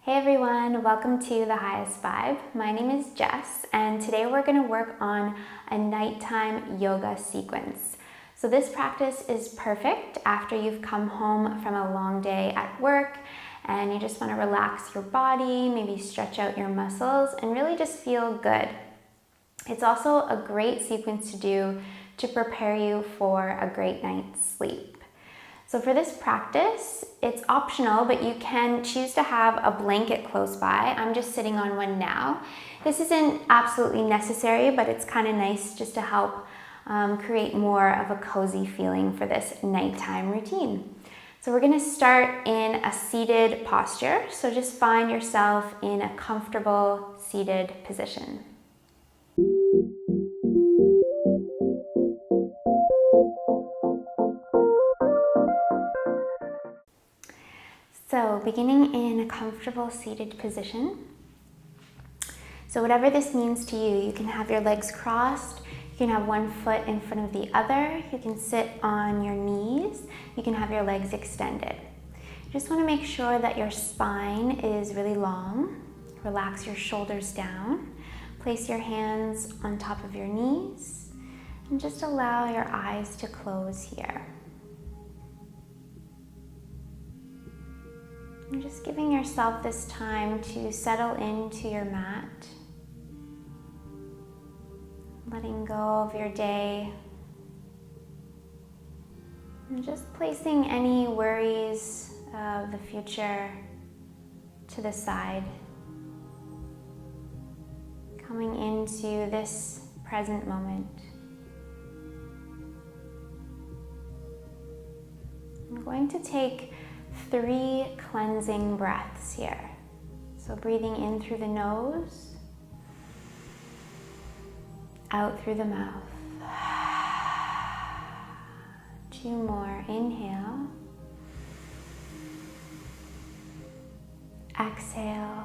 Hey everyone, welcome to The Highest Vibe. My name is Jess, and today we're going to work on a nighttime yoga sequence. So this practice is perfect after you've come home from a long day at work and you just want to relax your body, maybe stretch out your muscles, and really just feel good. It's also a great sequence to do to prepare you for a great night's sleep. So for this practice, it's optional, but you can choose to have a blanket close by. I'm just sitting on one now. This isn't absolutely necessary, but it's kind of nice just to help create more of a cozy feeling for this nighttime routine. So we're gonna start in a seated posture. So just find yourself in a comfortable seated position. So beginning in a comfortable seated position. So whatever this means to you, you can have your legs crossed, you can have one foot in front of the other, you can sit on your knees, you can have your legs extended. You just want to make sure that your spine is really long. Relax your shoulders down. Place your hands on top of your knees and just allow your eyes to close here. And just giving yourself this time to settle into your mat, letting go of your day, and just placing any worries of the future to the side, coming into this present moment. I'm going to take 3 cleansing breaths here. So breathing in through the nose, out through the mouth. 2 more. Inhale. Exhale.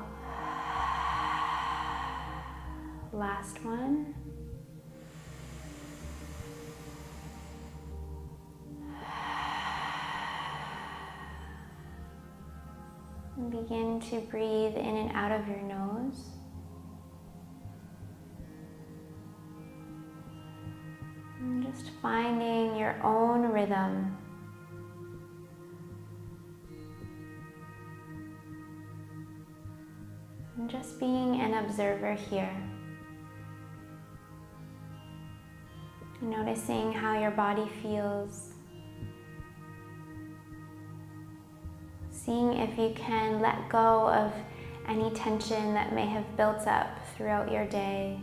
Last one. And begin to breathe in and out of your nose. And just finding your own rhythm. And just being an observer here. Noticing how your body feels. Seeing if you can let go of any tension that may have built up throughout your day.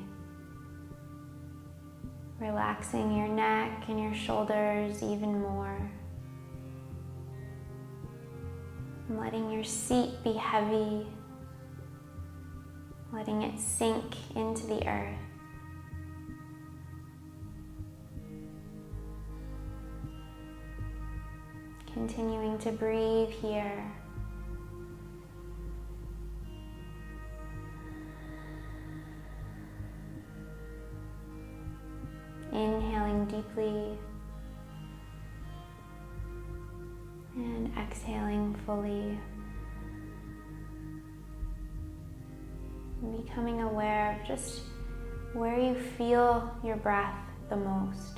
Relaxing your neck and your shoulders even more. And letting your seat be heavy. Letting it sink into the earth. Continuing to breathe here. Inhaling deeply and exhaling fully. And becoming aware of just where you feel your breath the most.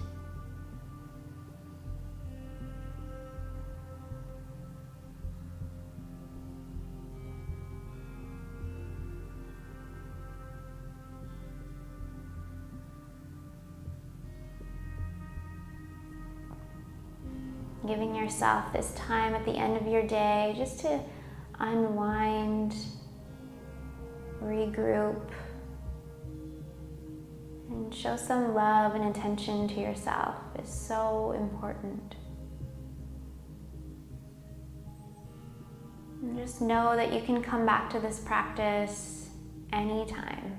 Giving yourself this time at the end of your day just to unwind, regroup, and show some love and attention to yourself is so important. And just know that you can come back to this practice anytime.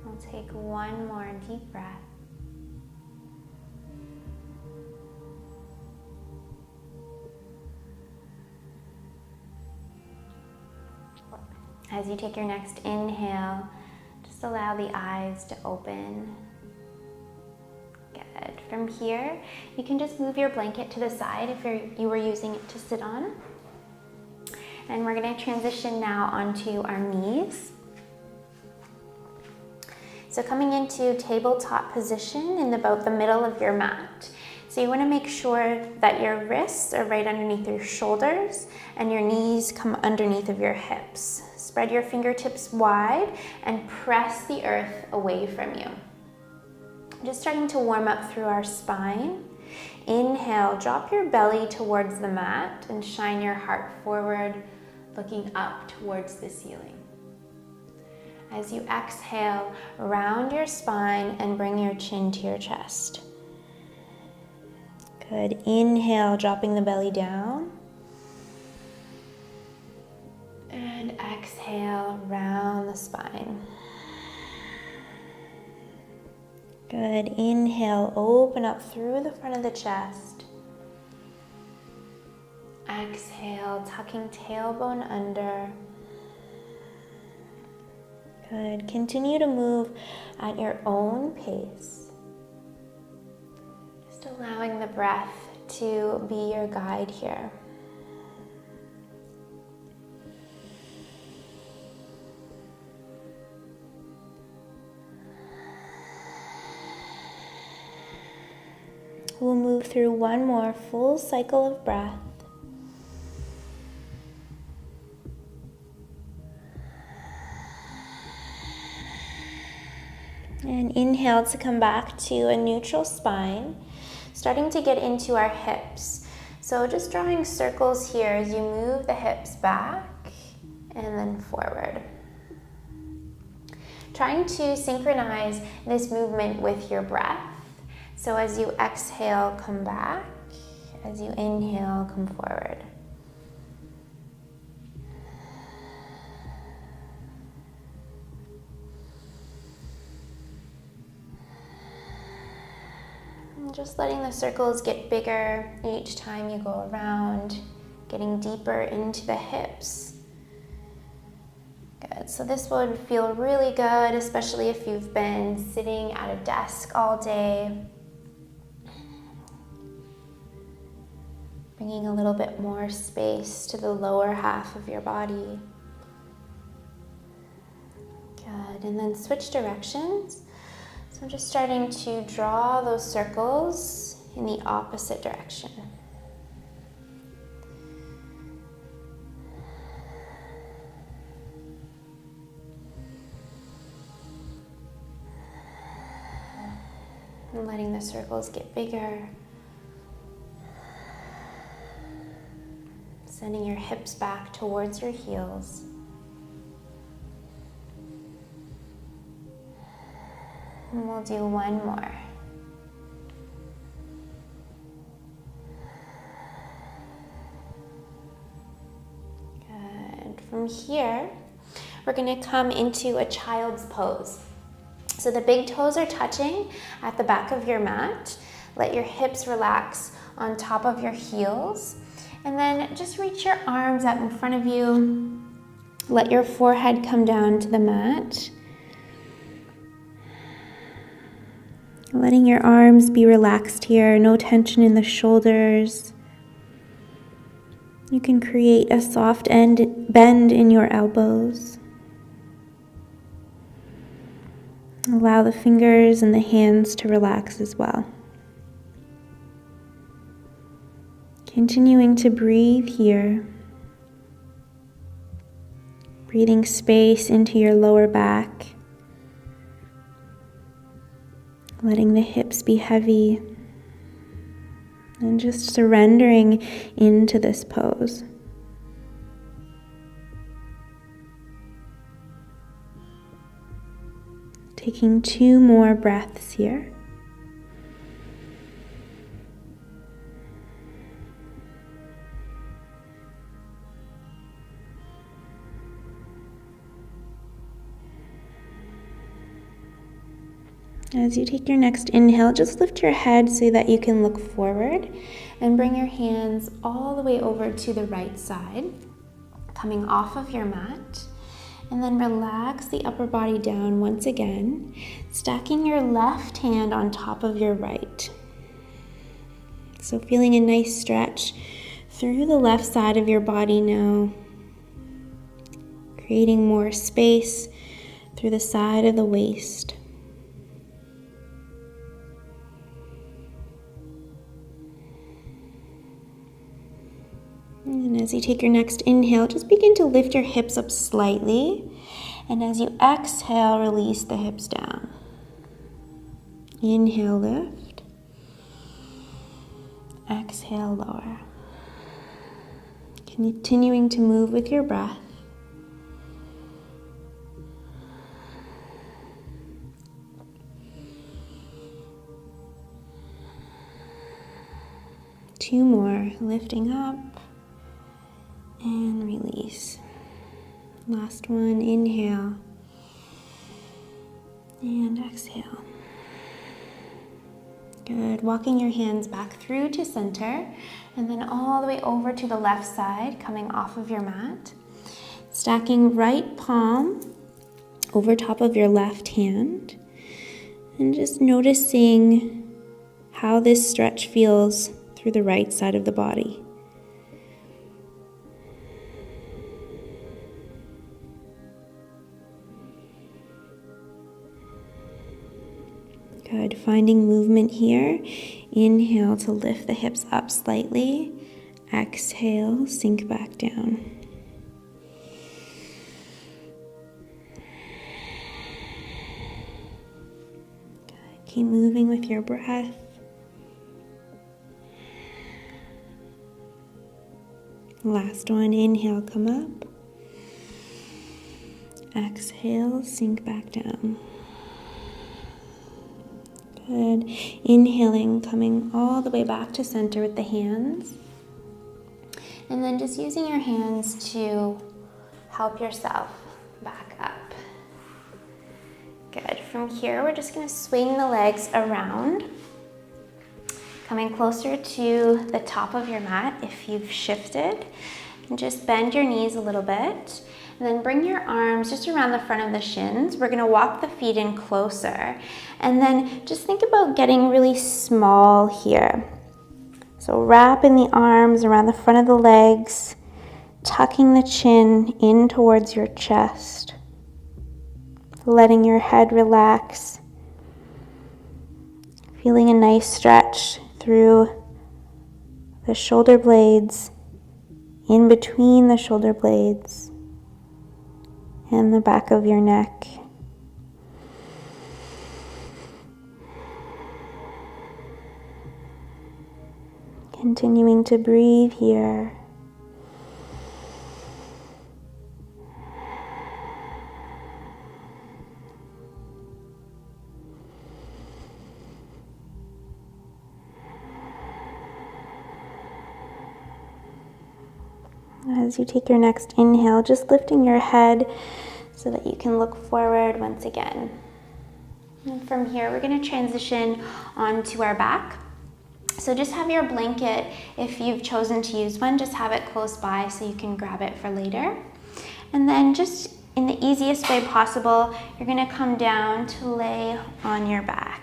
We'll take one more deep breath. As you take your next inhale, just allow the eyes to open. Good. From here, you can just move your blanket to the side if you were using it to sit on. And we're going to transition now onto our knees. So coming into tabletop position in about the middle of your mat. So you want to make sure that your wrists are right underneath your shoulders and your knees come underneath of your hips. Spread your fingertips wide and press the earth away from you. Just starting to warm up through our spine. Inhale, drop your belly towards the mat and shine your heart forward, looking up towards the ceiling. As you exhale, round your spine and bring your chin to your chest. Good. Inhale, dropping the belly down. And exhale, round the spine. Good. Inhale, open up through the front of the chest. Exhale, tucking tailbone under. Good. Continue to move at your own pace. Just allowing the breath to be your guide here. We'll move through one more full cycle of breath. And inhale to come back to a neutral spine, starting to get into our hips. So just drawing circles here as you move the hips back and then forward. Trying to synchronize this movement with your breath. So as you exhale, come back. As you inhale, come forward. And just letting the circles get bigger each time you go around, getting deeper into the hips. Good. So this would feel really good, especially if you've been sitting at a desk all day. Bringing a little bit more space to the lower half of your body. Good, and then switch directions. So I'm just starting to draw those circles in the opposite direction. And letting the circles get bigger. Sending your hips back towards your heels. And we'll do one more. Good. From here, we're going to come into a child's pose. So the big toes are touching at the back of your mat. Let your hips relax on top of your heels. And then just reach your arms out in front of you. Let your forehead come down to the mat. Letting your arms be relaxed here, no tension in the shoulders. You can create a soft bend in your elbows. Allow the fingers and the hands to relax as well. Continuing to breathe here. Breathing space into your lower back. Letting the hips be heavy. And just surrendering into this pose. Taking 2 more breaths here. As you take your next inhale, just lift your head so that you can look forward and bring your hands all the way over to the right side, coming off of your mat. And then relax the upper body down once again, stacking your left hand on top of your right. So feeling a nice stretch through the left side of your body now, creating more space through the side of the waist. And as you take your next inhale, just begin to lift your hips up slightly. And as you exhale, release the hips down. Inhale, lift. Exhale, lower. Continuing to move with your breath. Two more, lifting up and release. Last one, inhale and exhale. Good, walking your hands back through to center and then all the way over to the left side, coming off of your mat. Stacking right palm over top of your left hand and just noticing how this stretch feels through the right side of the body. Good, finding movement here. Inhale to lift the hips up slightly. Exhale, sink back down. Good, keep moving with your breath. Last one, inhale, come up. Exhale, sink back down. Good. Inhaling, coming all the way back to center with the hands. And then just using your hands to help yourself back up. Good. From here, we're just going to swing the legs around. Coming closer to the top of your mat if you've shifted. And just bend your knees a little bit. And then bring your arms just around the front of the shins. We're going to walk the feet in closer. And then just think about getting really small here. So wrapping the arms around the front of the legs, tucking the chin in towards your chest, letting your head relax, feeling a nice stretch through the shoulder blades, in between the shoulder blades, and the back of your neck. Continuing to breathe here. As you take your next inhale, just lifting your head so that you can look forward once again. And from here, we're going to transition onto our back. So just have your blanket, if you've chosen to use one, just have it close by so you can grab it for later. And then just in the easiest way possible, you're going to come down to lay on your back.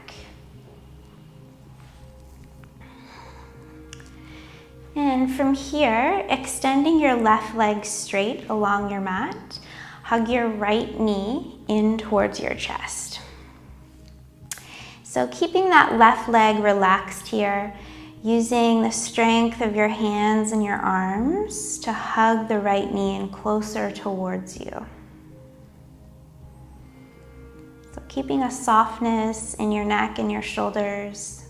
And from here, extending your left leg straight along your mat, hug your right knee in towards your chest. So keeping that left leg relaxed here, using the strength of your hands and your arms to hug the right knee in closer towards you. So keeping a softness in your neck and your shoulders.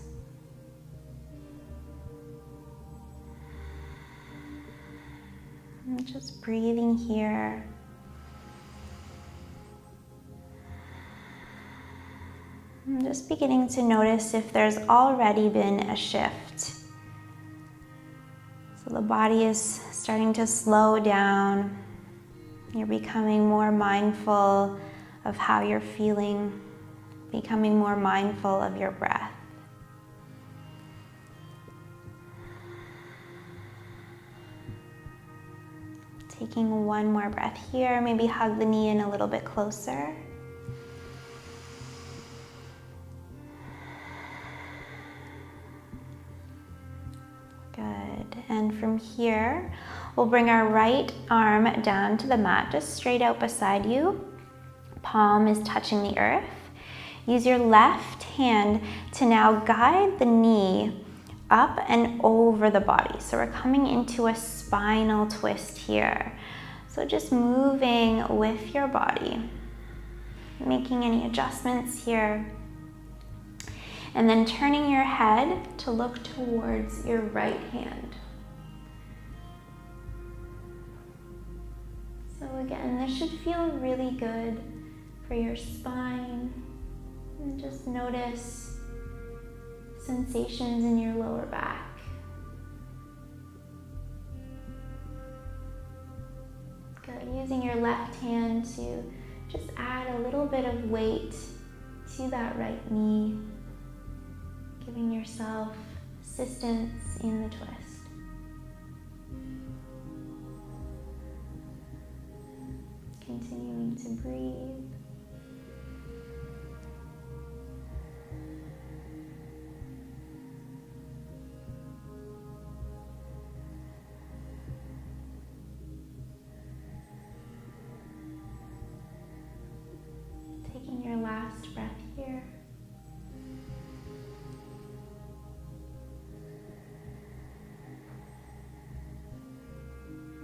And just breathing here. I'm just beginning to notice if there's already been a shift. So the body is starting to slow down. You're becoming more mindful of how you're feeling, becoming more mindful of your breath. Taking one more breath here, maybe hug the knee in a little bit closer. Good. And from here, we'll bring our right arm down to the mat, just straight out beside you. Palm is touching the earth. Use your left hand to now guide the knee up and over the body. So we're coming into a spinal twist here. So just moving with your body, making any adjustments here. And then turning your head to look towards your right hand. So again, this should feel really good for your spine. And just notice sensations in your lower back. Good. Using your left hand to just add a little bit of weight to that right knee, giving yourself assistance in the twist. Continuing to breathe. Taking your last breath here.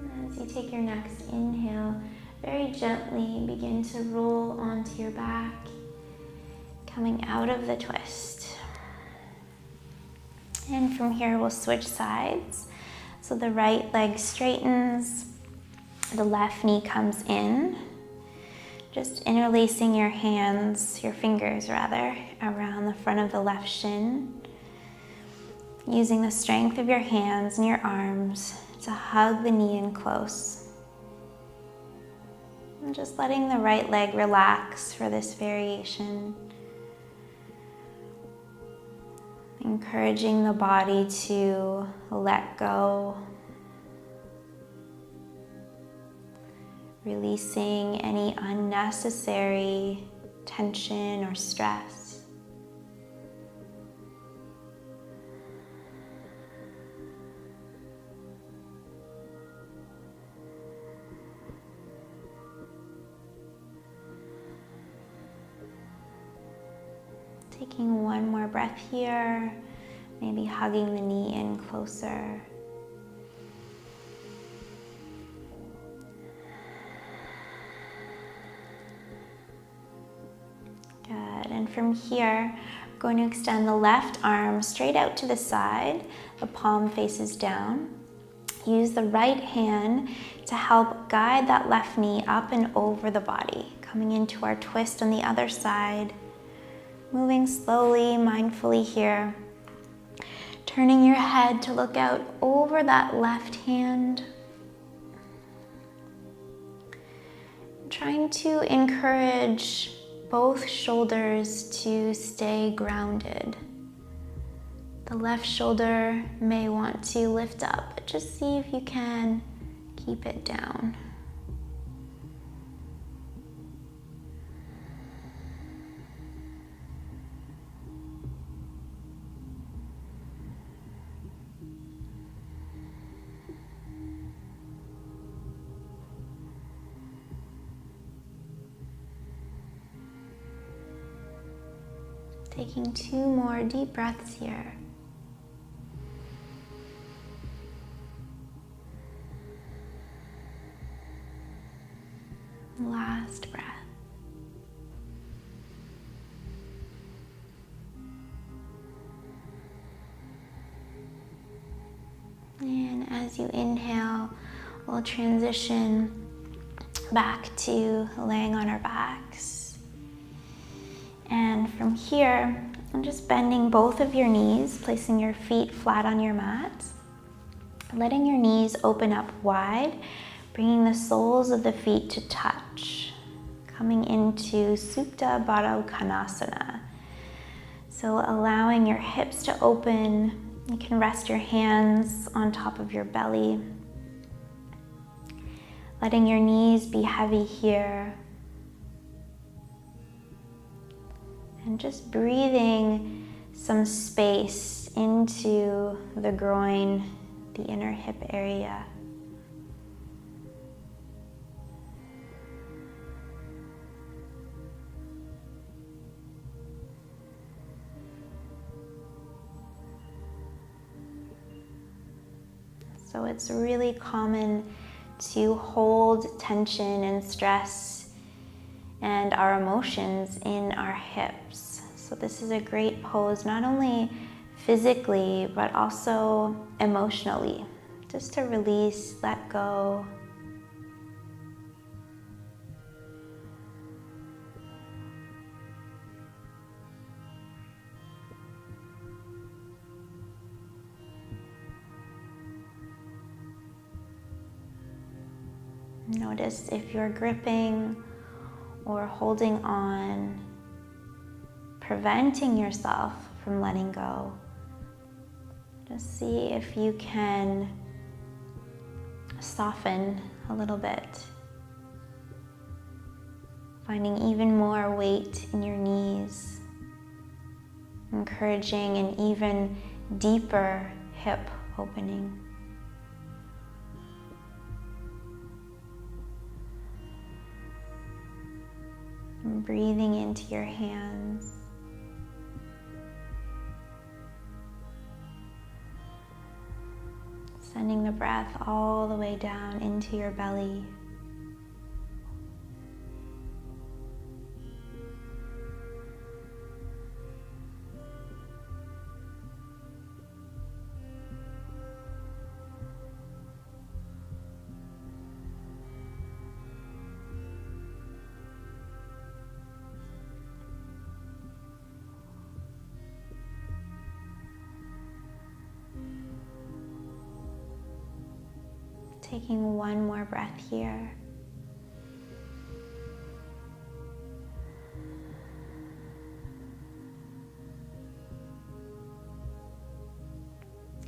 And as you take your next inhale, very gently begin to roll onto your back, coming out of the twist. And from here, we'll switch sides. So the right leg straightens, the left knee comes in. Just interlacing your hands, your fingers rather, around the front of the left shin. Using the strength of your hands and your arms to hug the knee in close. And just letting the right leg relax for this variation. Encouraging the body to let go. Releasing any unnecessary tension or stress. Taking one more breath here, maybe hugging the knee in closer. Good, and from here, we're going to extend the left arm straight out to the side, the palm faces down. Use the right hand to help guide that left knee up and over the body, coming into our twist on the other side. Moving slowly, mindfully here. Turning your head to look out over that left hand. Trying to encourage both shoulders to stay grounded. The left shoulder may want to lift up, but just see if you can keep it down. Taking 2 more deep breaths here. Last breath. And as you inhale, we'll transition back to laying on our backs. And from here, I'm just bending both of your knees, placing your feet flat on your mat, letting your knees open up wide, bringing the soles of the feet to touch, coming into Supta Baddha Konasana. So allowing your hips to open, you can rest your hands on top of your belly, letting your knees be heavy here. And just breathing some space into the groin, the inner hip area. So it's really common to hold tension and stress and our emotions in our hips. So this is a great pose, not only physically, but also emotionally, just to release, let go. Notice if you're gripping or holding on, preventing yourself from letting go. Just see if you can soften a little bit, finding even more weight in your knees, encouraging an even deeper hip opening. And breathing into your hands. Sending the breath all the way down into your belly. Taking one more breath here.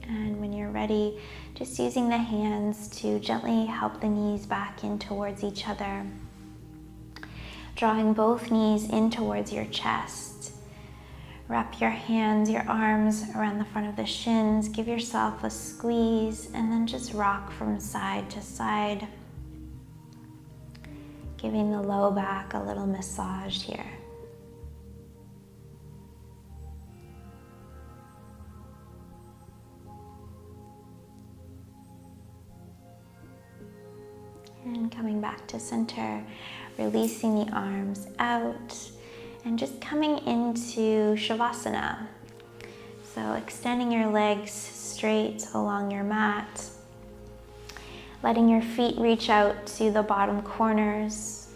And when you're ready, just using the hands to gently help the knees back in towards each other. Drawing both knees in towards your chest. Wrap your hands, your arms around the front of the shins. Give yourself a squeeze and then just rock from side to side. Giving the low back a little massage here. And coming back to center, releasing the arms out. And just coming into Savasana. So extending your legs straight along your mat. Letting your feet reach out to the bottom corners.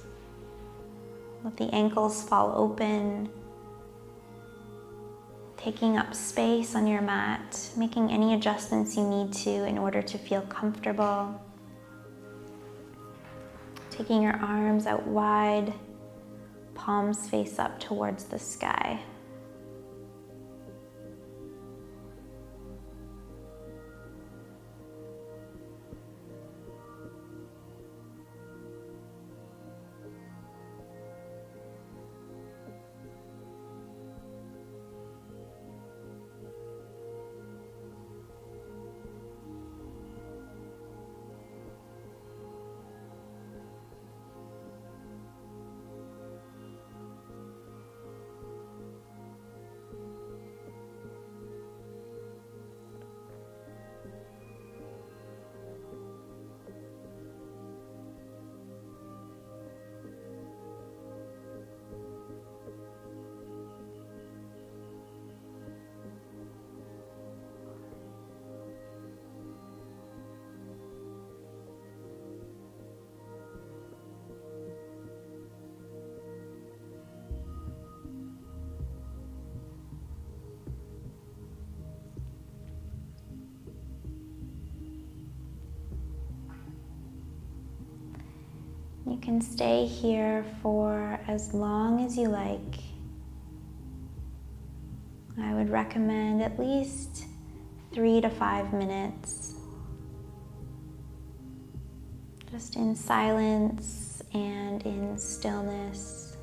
Let the ankles fall open. Taking up space on your mat. Making any adjustments you need to in order to feel comfortable. Taking your arms out wide. Palms face up towards the sky. You can stay here for as long as you like. I would recommend at least 3 to 5 minutes. Just in silence and in stillness.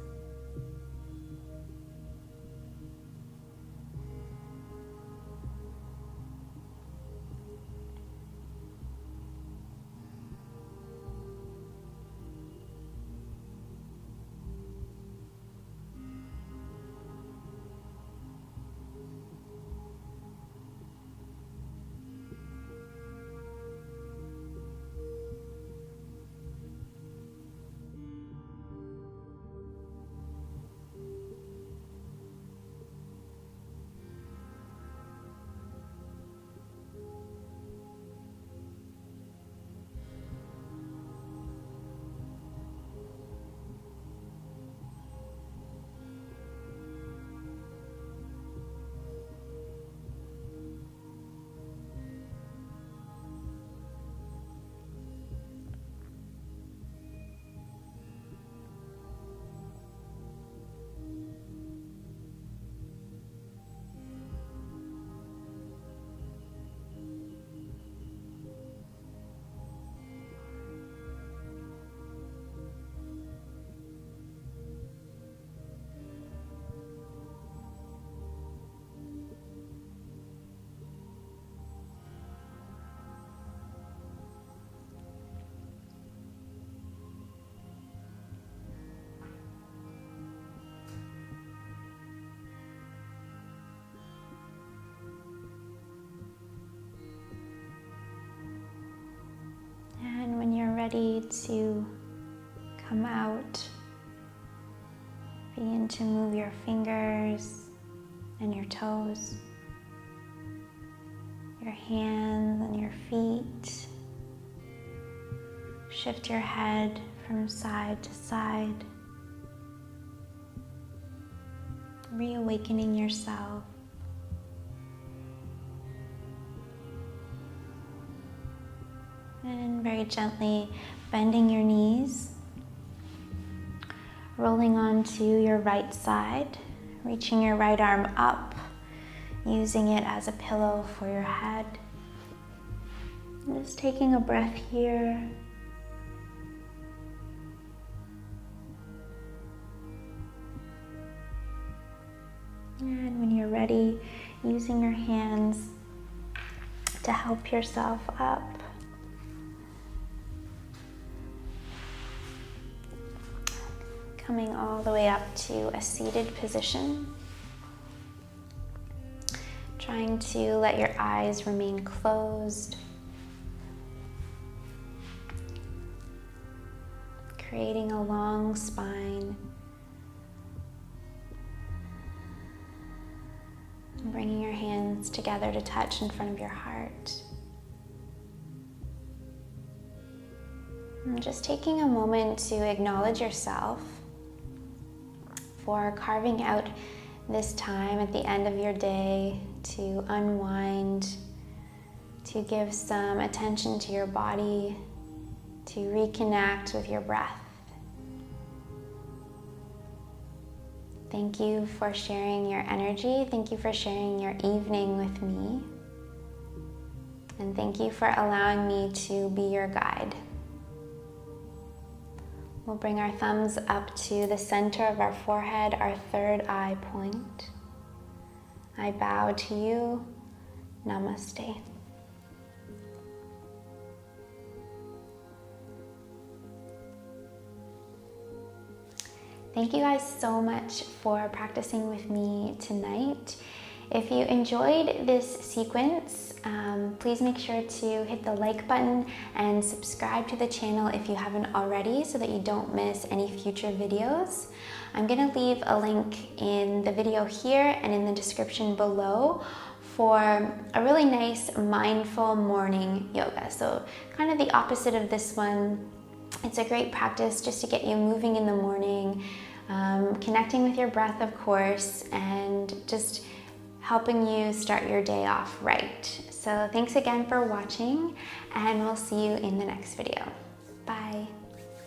ready to come out, begin to move your fingers and your toes, your hands and your feet. Shift your head from side to side, reawakening yourself. And very gently bending your knees, rolling onto your right side, reaching your right arm up, using it as a pillow for your head. And just taking a breath here. And when you're ready, using your hands to help yourself up. Coming all the way up to a seated position. Trying to let your eyes remain closed. Creating a long spine. And bringing your hands together to touch in front of your heart. And just taking a moment to acknowledge yourself for carving out this time at the end of your day to unwind, to give some attention to your body, to reconnect with your breath. Thank you for sharing your energy. Thank you for sharing your evening with me. And thank you for allowing me to be your guide. We'll bring our thumbs up to the center of our forehead, our third eye point. I bow to you. Namaste. Thank you guys so much for practicing with me tonight. If you enjoyed this sequence, please make sure to hit the like button and subscribe to the channel if you haven't already so that you don't miss any future videos. I'm gonna leave a link in the video here and in the description below for a really nice mindful morning yoga. So kind of the opposite of this one. It's a great practice just to get you moving in the morning, connecting with your breath, of course, and just helping you start your day off right. So thanks again for watching, and we'll see you in the next video. Bye.